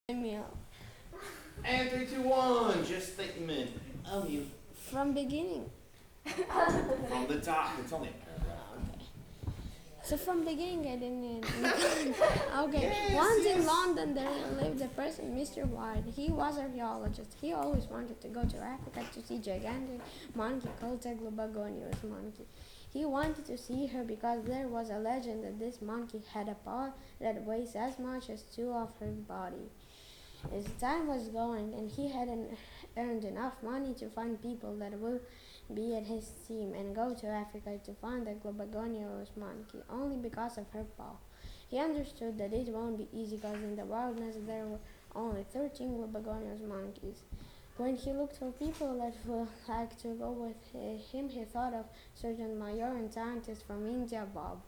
Emil. And 3, 2, 1, just statement. You From beginning. from the top. It's only a paragraph. Okay. So from beginning I didn't okay. Yes, Once in yes. London there lived a person, Mr. White. He was archaeologist. He always wanted to go to Africa to see gigantic monkey called the Globagonius monkey. He wanted to see her because there was a legend that this monkey had a paw that weighs as much as two of her body. His time was going, and he hadn't earned enough money to find people that would be at his team and go to Africa to find the Globagonios monkey, only because of her paw. He understood that it won't be easy because in the wilderness there were only 13 Globagonios monkeys. When he looked for people that would like to go with him, he thought of Surgeon Mayor and scientist from India, Bob.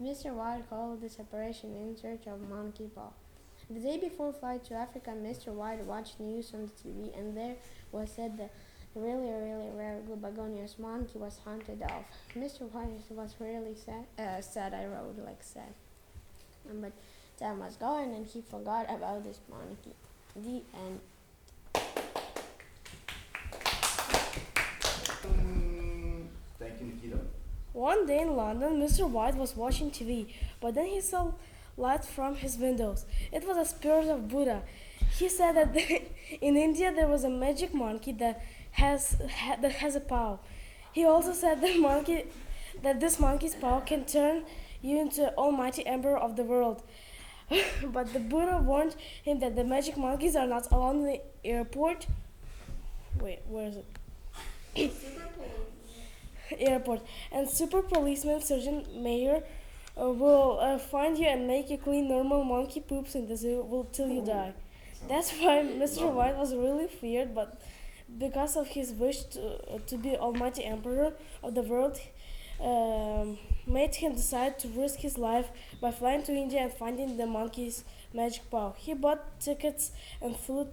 Mr. White called this operation In Search of Monkey Paw. The day before flight to Africa, Mr. White watched news on the TV, and there was said that really rare Globagonius monkey was hunted off. Mr. White was really sad. I wrote like sad. But time was going, and he forgot about this monkey. The end. Thank you, Nikita. One day in London, Mr. White was watching TV, but then he saw light from his windows. It was a spirit of Buddha. He said that in India there was a magic monkey that has a paw. He also said that this monkey's paw can turn you into almighty emperor of the world. But the Buddha warned him that the magic monkeys are not allowed in the airport. Wait, where is it? Airport. And super policeman Sergeant Mayor will find you and make you clean normal monkey poops in the zoo till you die. That's why Mr. White was really feared, but because of his wish to be almighty emperor of the world, made him decide to risk his life by flying to India and finding the monkey's magic paw. He bought tickets and flew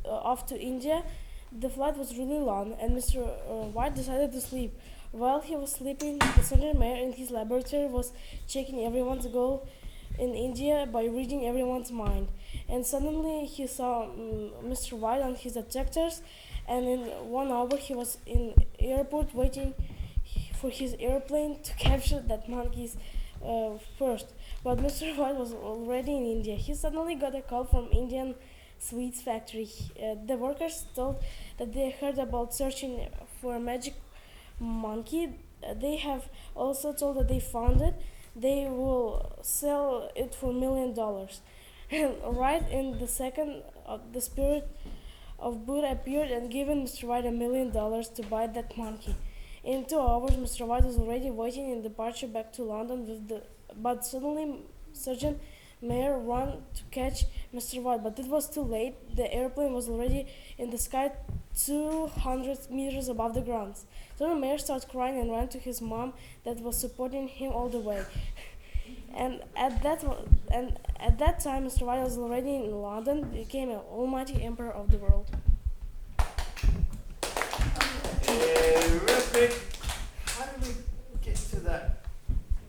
off to India. The flight was really long, and Mr. White decided to sleep. While he was sleeping, the Sergeant Mayor in his laboratory was checking everyone's goal in India by reading everyone's mind. And suddenly he saw Mr. White on his detectors, and in 1 hour he was in airport waiting for his airplane to capture that monkeys first. But Mr. White was already in India. He suddenly got a call from Indian sweets factory. The workers told that they heard about searching for a magic monkey. They have also told that they found it. They will sell it for $1 million. And right in the second, the spirit of Buddha appeared and given Mr. White $1 million to buy that monkey. In 2 hours, Mr. White was already waiting in departure back to London but suddenly Sergeant Mayor ran to catch Mr. White, but it was too late. The airplane was already in the sky 200 meters above the ground. So the mayor started crying and ran to his mom that was supporting him all the way. And at that time, Mr. White was already in London, became an almighty emperor of the world. Terrific. How did we get to that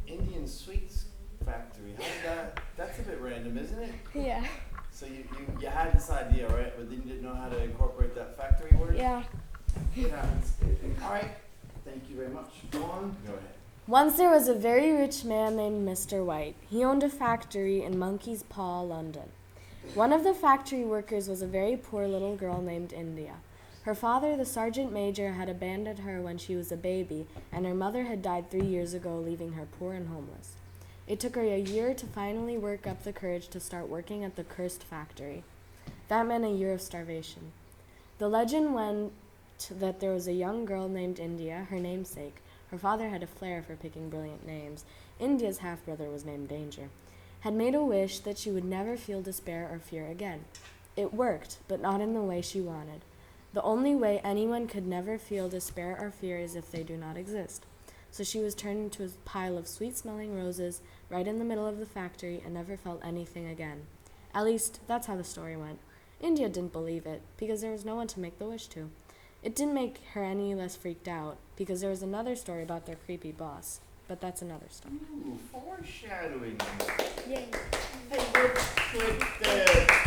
Indian sweets factory? How did that's a bit random, isn't it? Yeah. So you had this idea, right? But then you didn't know how to incorporate that factory word? Yeah. It happens. All right. Thank you very much. Go on. Go ahead. Once there was a very rich man named Mr. White. He owned a factory in Monkey's Paw, London. One of the factory workers was a very poor little girl named India. Her father, the sergeant major, had abandoned her when she was a baby, and her mother had died 3 years ago, leaving her poor and homeless. It took her a year to finally work up the courage to start working at the cursed factory. That meant a year of starvation. The legend went that there was a young girl named India, her namesake. Her father had a flair for picking brilliant names. India's half-brother was named Danger. Had made a wish that she would never feel despair or fear again. It worked, but not in the way she wanted. The only way anyone could never feel despair or fear is if they do not exist. So she was turned into a pile of sweet-smelling roses right in the middle of the factory and never felt anything again. At least, that's how the story went. India didn't believe it, because there was no one to make the wish to. It didn't make her any less freaked out, because there was another story about their creepy boss. But that's another story. Ooh, foreshadowing. Yay. Hey, real quick,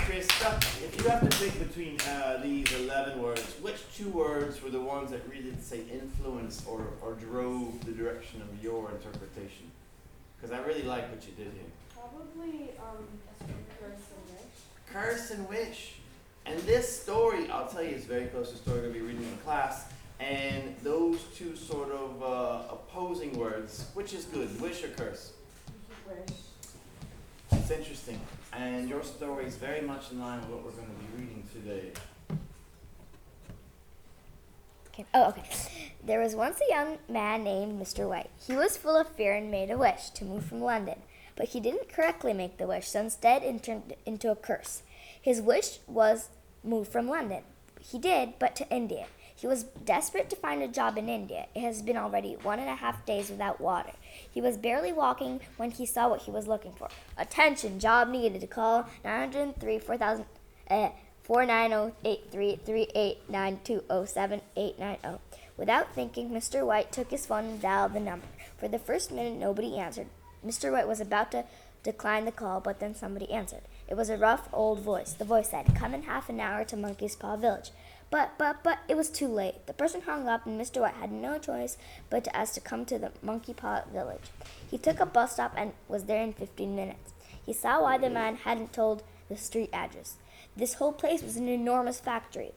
Krista, if you have to pick between these 11 words, which 2 words were the ones that really, say, influenced or drove the direction of your interpretation? Because I really like what you did here. Probably curse and wish. Curse and wish. And this story, I'll tell you, is very close to the story we're going to be reading in class. And those 2 sort of opposing words, which is good, wish or curse? Wish. It's interesting. And your story is very much in line with what we're going to be reading today. Okay. There was once a young man named Mr. White. He was full of fear and made a wish to move from London. But he didn't correctly make the wish, so instead it turned into a curse. His wish was move from London. He did, but to India. He was desperate to find a job in India. It has been already 1.5 days without water. He was barely walking when he saw what he was looking for. Attention, job needed. To call 903 490-838-389-207-890. Without thinking, Mr. White took his phone and dialed the number. For the first minute, nobody answered. Mr. White was about to decline the call, but then somebody answered. It was a rough old voice. The voice said, "Come in half an hour to Monkey's Paw Village." But it was too late. The person hung up, and Mr. White had no choice but to ask to come to the Monkey Paw Village. He took a bus stop and was there in 15 minutes. He saw why the man hadn't told the street address. This whole place was an enormous factory.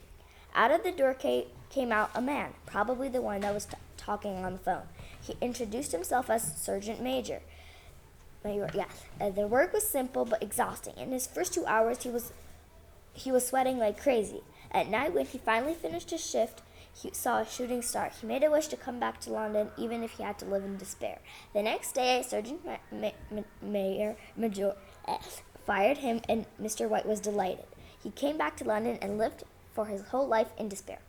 Out of the door came out a man, probably the one that was talking on the phone. He introduced himself as Sergeant Major. The work was simple but exhausting. In his first 2 hours, he was sweating like crazy. At night, when he finally finished his shift, he saw a shooting star. He made a wish to come back to London, even if he had to live in despair. The next day, Sergeant Major fired him, and Mr. White was delighted. He came back to London and lived for his whole life in despair.